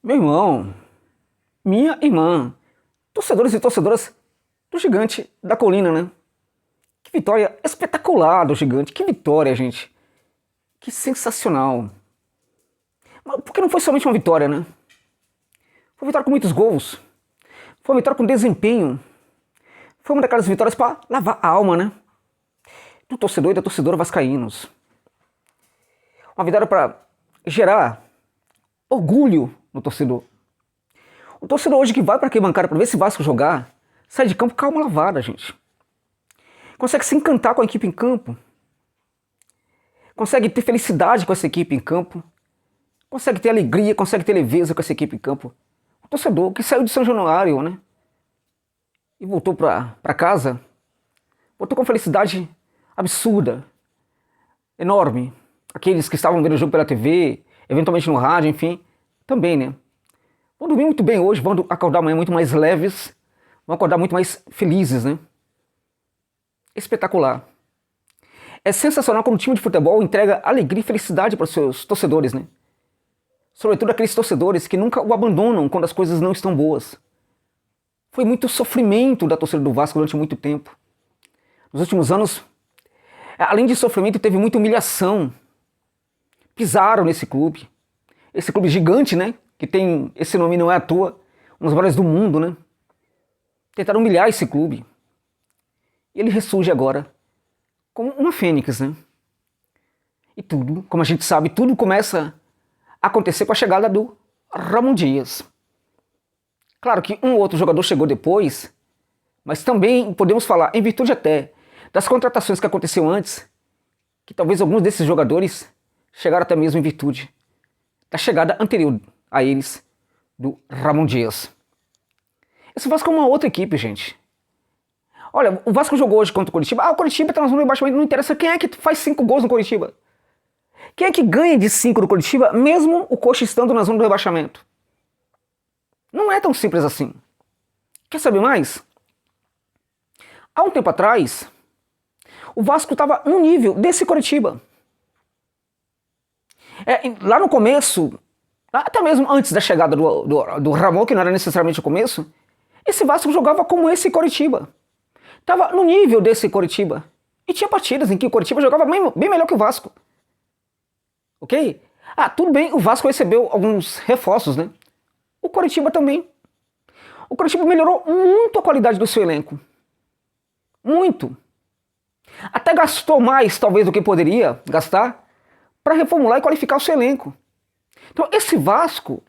Meu irmão, minha irmã, torcedores e torcedoras do Gigante da Colina, né? Que vitória espetacular do Gigante, que vitória, gente. Que sensacional. Mas porque não foi somente uma vitória, né? Foi uma vitória com muitos gols. Foi uma vitória com desempenho. Foi uma daquelas vitórias para lavar a alma, né? Do torcedor e da torcedora vascaínos. Uma vitória para gerar orgulho no torcedor. O torcedor hoje que vai para arquibancada para ver esse Vasco jogar, sai de campo calma lavada, gente. Consegue se encantar com a equipe em campo. Consegue ter felicidade com essa equipe em campo. Consegue ter alegria, consegue ter leveza com essa equipe em campo. O torcedor que saiu de São Januário, né? E voltou para casa, voltou com felicidade absurda, enorme. Aqueles que estavam vendo o jogo pela TV, eventualmente no rádio, enfim, também, né? Vão dormir muito bem hoje, vão acordar amanhã muito mais leves, vão acordar muito mais felizes, né? Espetacular. É sensacional quando um time de futebol entrega alegria e felicidade para os seus torcedores, né? Sobretudo aqueles torcedores que nunca o abandonam quando as coisas não estão boas. Foi muito sofrimento da torcida do Vasco durante muito tempo. Nos últimos anos, além de sofrimento, teve muita humilhação. Pisaram nesse clube. Esse clube gigante, né? Que tem esse nome não é à toa, um dos maiores do mundo, né? Tentaram humilhar esse clube. E ele ressurge agora como uma fênix, né? E tudo, como a gente sabe, tudo começa a acontecer com a chegada do Ramon Dias. Claro que um ou outro jogador chegou depois, mas também podemos falar, em virtude até das contratações que aconteceu antes, que talvez alguns desses jogadores chegaram até mesmo em virtude da chegada anterior a eles, do Ramon Dias. Esse Vasco é uma outra equipe, gente. Olha, o Vasco jogou hoje contra o Coritiba. O Coritiba está na zona de rebaixamento, não interessa quem é que faz 5 gols no Coritiba. Quem é que ganha de 5 no Coritiba, mesmo o Coxa estando na zona do rebaixamento? Não é tão simples assim. Quer saber mais? Há um tempo atrás, o Vasco estava no nível desse Coritiba. Lá no começo, até mesmo antes da chegada do Ramon, que não era necessariamente o começo, esse Vasco jogava como esse Coritiba. Estava no nível desse Coritiba. E tinha partidas em que o Coritiba jogava bem melhor que o Vasco. Ok? Tudo bem, o Vasco recebeu alguns reforços, né? O Coritiba também. O Coritiba melhorou muito a qualidade do seu elenco. Muito. Até gastou mais, talvez, do que poderia gastar para reformular e qualificar o seu elenco. Então, esse Vasco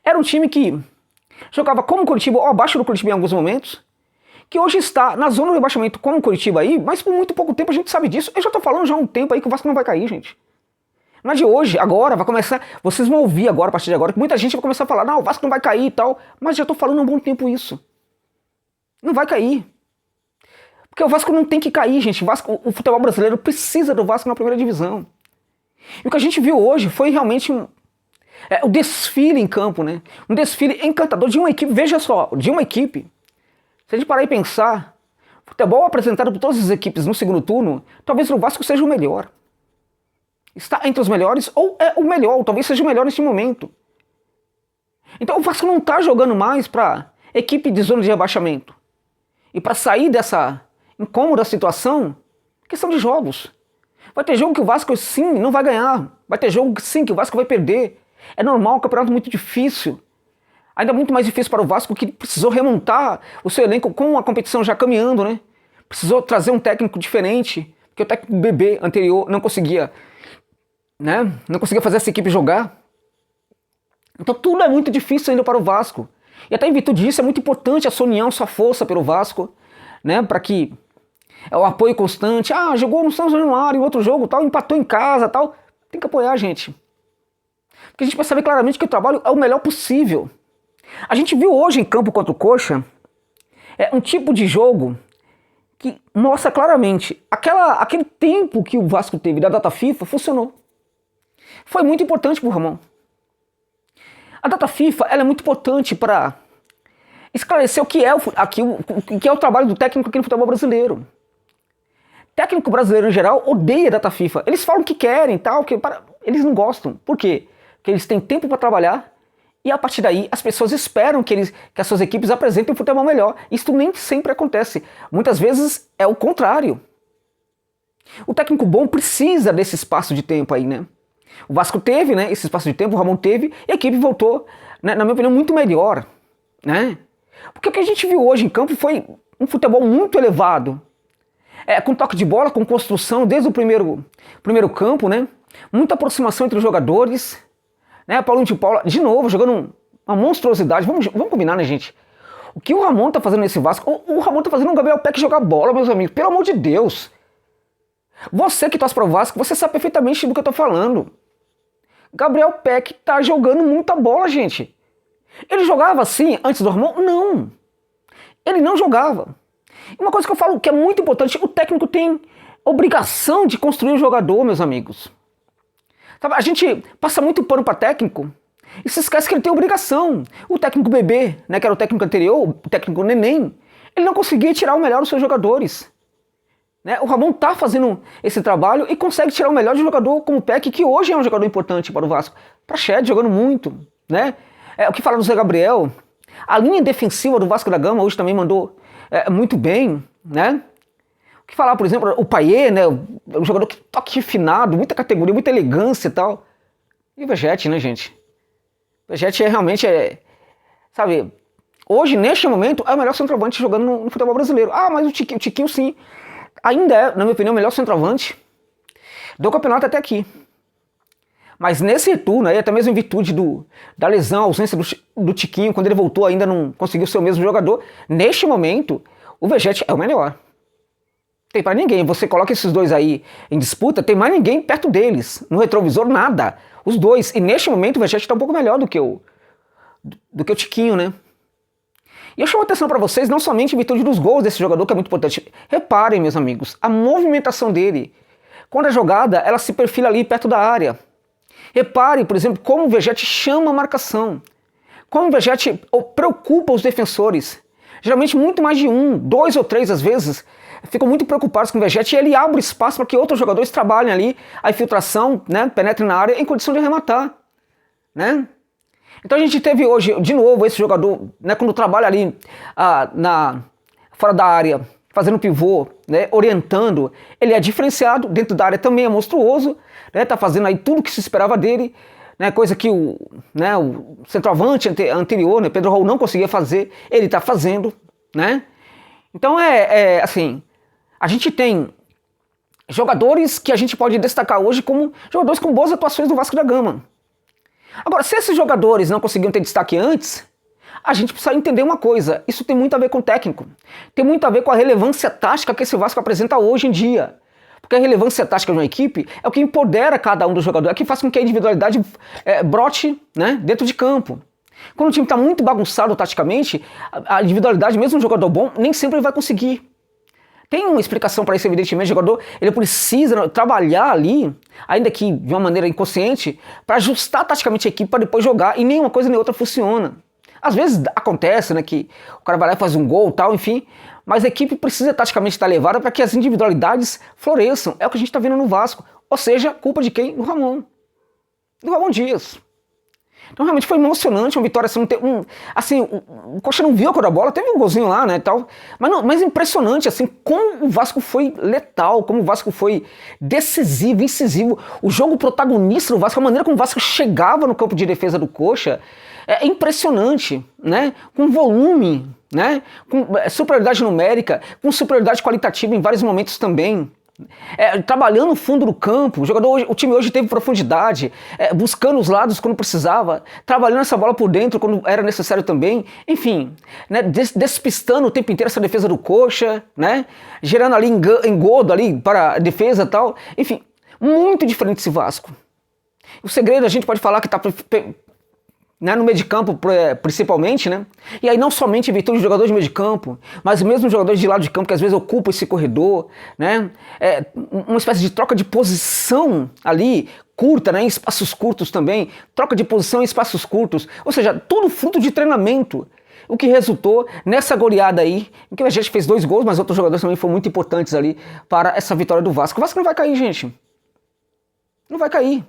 era um time que jogava como o Coritiba ou abaixo do Coritiba em alguns momentos, que hoje está na zona do rebaixamento como o Coritiba aí, mas por muito pouco tempo a gente sabe disso. Eu já tô falando já há um tempo aí que o Vasco não vai cair, gente. Mas de hoje, agora, vai começar, vocês vão ouvir agora, a partir de agora, que muita gente vai começar a falar, não, o Vasco não vai cair e tal, mas já tô falando há um bom tempo isso. Não vai cair. Porque o Vasco não tem que cair, gente. O futebol brasileiro precisa do Vasco na primeira divisão. E o que a gente viu hoje foi realmente o desfile em campo, né? Um desfile encantador de uma equipe, veja só, de uma equipe. Se a gente parar e pensar, o futebol apresentado por todas as equipes no segundo turno, talvez o Vasco seja o melhor. Está entre os melhores ou é o melhor, ou talvez seja o melhor neste momento. Então o Vasco não está jogando mais para equipe de zona de rebaixamento. E para sair dessa incômoda situação, questão de jogos. Vai ter jogo que o Vasco sim não vai ganhar. Vai ter jogo sim que o Vasco vai perder. É normal, um campeonato muito difícil. Ainda muito mais difícil para o Vasco, que precisou remontar o seu elenco com a competição já caminhando, né? Precisou trazer um técnico diferente, porque o técnico bebê anterior não conseguia, né? Não conseguia fazer essa equipe jogar. Então tudo é muito difícil ainda para o Vasco. E até em virtude disso é muito importante a sua união, sua força pelo Vasco, né? Para que o apoio constante. Jogou no São Januário, outro jogo, tal, empatou em casa, tal. Tem que apoiar a gente. Porque a gente percebe claramente que o trabalho é o melhor possível. A gente viu hoje em campo contra o Coxa um tipo de jogo que mostra claramente aquele tempo que o Vasco teve da data FIFA funcionou. Foi muito importante para o Ramon. A data FIFA ela é muito importante para esclarecer o que é o trabalho do técnico aqui no futebol brasileiro. Técnico brasileiro em geral odeia a data FIFA. Eles falam o que querem, tal, eles não gostam. Por quê? Porque eles têm tempo para trabalhar E a partir daí, as pessoas esperam que as suas equipes apresentem um futebol melhor. Isso nem sempre acontece. Muitas vezes é o contrário. O técnico bom precisa desse espaço de tempo aí, né? O Vasco teve, né, esse espaço de tempo, o Ramon teve, e a equipe voltou, né, na minha opinião, muito melhor, né? Porque o que a gente viu hoje em campo foi um futebol muito elevado. Com toque de bola, com construção desde o primeiro campo, né? Muita aproximação entre os jogadores, né? Paulinho de Paula, de novo, jogando uma monstruosidade. Vamos combinar, né, gente? O que o Ramon tá fazendo nesse Vasco? O Ramon tá fazendo o Gabriel Peck jogar bola, meus amigos. Pelo amor de Deus. Você que torce para o Vasco, você sabe perfeitamente do que eu tô falando. Gabriel Peck tá jogando muita bola, gente. Ele jogava assim antes do Ramon? Não. Ele não jogava. E uma coisa que eu falo que é muito importante, o técnico tem obrigação de construir o jogador, meus amigos. Sabe, a gente passa muito pano para técnico e se esquece que ele tem obrigação. O técnico Bebê, né, que era o técnico anterior, o técnico Neném, ele não conseguia tirar o melhor dos seus jogadores. Né? O Ramon tá fazendo esse trabalho e consegue tirar o melhor de um jogador como o Peck, que hoje é um jogador importante para o Vasco. Praxedes jogando muito, né? O que fala do Zé Gabriel, a linha defensiva do Vasco da Gama hoje também mandou muito bem, né? O que falar, por exemplo, o Payet, né? Um jogador que toque refinado, muita categoria, muita elegância e tal. E o Vegete, né, gente? O Vegete realmente sabe, hoje, neste momento, é o melhor centroavante jogando no futebol brasileiro. Ah, mas o Tiquinho sim, ainda é, na minha opinião, o melhor centroavante do campeonato até aqui. Mas nesse retorno, aí, até mesmo em virtude da lesão, a ausência do Tiquinho, quando ele voltou ainda não conseguiu ser o mesmo jogador, neste momento, o Vegete é o melhor. Tem para ninguém, você coloca esses dois aí em disputa, tem mais ninguém perto deles, no retrovisor nada, os dois, e neste momento o Vegete está um pouco melhor do que o Tiquinho, né? E eu chamo atenção para vocês, não somente em virtude dos gols desse jogador, que é muito importante. Reparem, meus amigos, a movimentação dele. Quando a jogada, ela se perfila ali perto da área. Repare, por exemplo, como o Vegete chama a marcação. Como o Vegete preocupa os defensores. Geralmente muito mais de um, dois ou três às vezes, ficam muito preocupados com o Vegete e ele abre espaço para que outros jogadores trabalhem ali a infiltração, né, penetrem na área em condição de arrematar, né? Então a gente teve hoje, de novo, esse jogador, né, quando trabalha ali fora da área, fazendo pivô, né, orientando, ele é diferenciado, dentro da área também é monstruoso, né, tá fazendo aí tudo o que se esperava dele, né, coisa que o centroavante anterior, né, Pedro Raul, não conseguia fazer, ele tá fazendo, né? Então assim, a gente tem jogadores que a gente pode destacar hoje como jogadores com boas atuações do Vasco da Gama. Agora, se esses jogadores não conseguiam ter destaque antes, a gente precisa entender uma coisa, isso tem muito a ver com o técnico, tem muito a ver com a relevância tática que esse Vasco apresenta hoje em dia. Porque a relevância tática de uma equipe é o que empodera cada um dos jogadores, é o que faz com que a individualidade brote, né, dentro de campo. Quando o time está muito bagunçado taticamente, a individualidade, mesmo um jogador bom, nem sempre vai conseguir. Tem uma explicação para isso, evidentemente. O jogador ele precisa trabalhar ali, ainda que de uma maneira inconsciente, para ajustar taticamente a equipe para depois jogar, e nenhuma coisa nem outra funciona. Às vezes acontece, né, que o cara vai lá e faz um gol e tal, enfim, mas a equipe precisa taticamente estar levada para que as individualidades floresçam. É o que a gente está vendo no Vasco. Ou seja, culpa de quem? Do Ramon Dias. Então realmente foi emocionante, uma vitória assim, o Coxa não viu a cor da bola, teve um golzinho lá, né, tal, mas impressionante, assim, como o Vasco foi letal, como o Vasco foi decisivo, incisivo, o jogo protagonista do Vasco, a maneira como o Vasco chegava no campo de defesa do Coxa, é impressionante, né, com volume, né, com superioridade numérica, com superioridade qualitativa em vários momentos também. Trabalhando no fundo do campo, o time hoje teve profundidade, buscando os lados quando precisava, trabalhando essa bola por dentro quando era necessário também, enfim, né, despistando o tempo inteiro essa defesa do Coxa, né, gerando ali engodo ali para a defesa e tal, enfim, muito diferente esse Vasco. O segredo a gente pode falar que está, né, no meio de campo principalmente, né? E aí não somente em virtude dos jogadores de meio de campo, mas mesmo os jogadores de lado de campo que às vezes ocupam esse corredor, né? Uma espécie de troca de posição ali, curta, né, em espaços curtos também, troca de posição em espaços curtos, ou seja, tudo fruto de treinamento. O que resultou nessa goleada aí, em que a gente fez 2 gols, mas outros jogadores também foram muito importantes ali para essa vitória do Vasco. O Vasco não vai cair, gente. Não vai cair.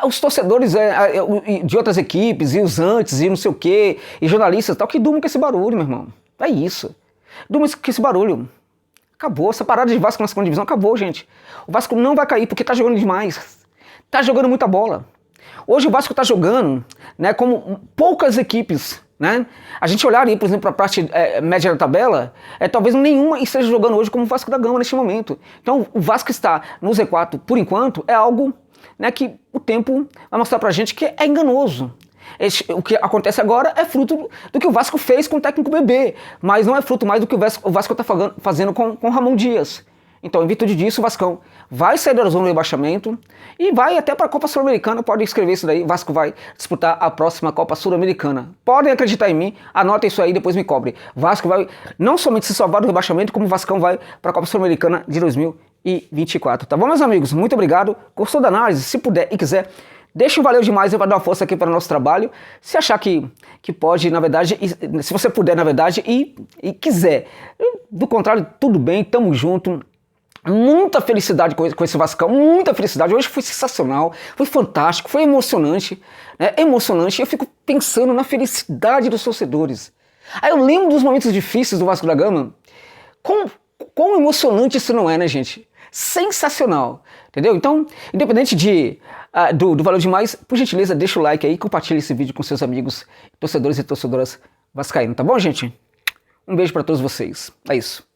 Os torcedores de outras equipes, e os antes, e não sei o quê, e jornalistas e tal, que durmam com esse barulho, meu irmão. É isso. Durmam com esse barulho. Acabou. Essa parada de Vasco na segunda divisão acabou, gente. O Vasco não vai cair porque tá jogando demais. Tá jogando muita bola. Hoje o Vasco tá jogando, né, como poucas equipes, né? A gente olhar aí, por exemplo, para a parte média da tabela, talvez nenhuma esteja jogando hoje como o Vasco da Gama neste momento. Então o Vasco está no Z4 por enquanto é algo, né, que o tempo vai mostrar pra gente que é enganoso. O que acontece agora é fruto do que o Vasco fez com o técnico Bebê, mas não é fruto mais do que o Vasco está fazendo com o Ramon Dias. Então, em virtude disso, o Vascão vai sair da zona do rebaixamento e vai até para a Copa Sul-Americana. Podem escrever isso daí, o Vasco vai disputar a próxima Copa Sul-Americana. Podem acreditar em mim, anotem isso aí e depois me cobrem. Vasco vai não somente se salvar do rebaixamento, como o Vascão vai para a Copa Sul-Americana de 2024. Tá bom, meus amigos? Muito obrigado. Gostou da análise? Se puder e quiser, deixa um valeu demais para dar uma força aqui para o nosso trabalho. Se achar que pode, na verdade, se você puder, na verdade, e quiser. Do contrário, tudo bem, tamo junto. Muita felicidade com esse Vascão, muita felicidade. Hoje foi sensacional, foi fantástico, foi emocionante, né? Emocionante. Eu fico pensando na felicidade dos torcedores. Aí eu lembro dos momentos difíceis do Vasco da Gama. Quão emocionante isso não é, né, gente? Sensacional, entendeu? Então, independente do valor demais, por gentileza, deixa o like aí, compartilha esse vídeo com seus amigos, torcedores e torcedoras vascaínos, tá bom, gente? Um beijo para todos vocês. É isso.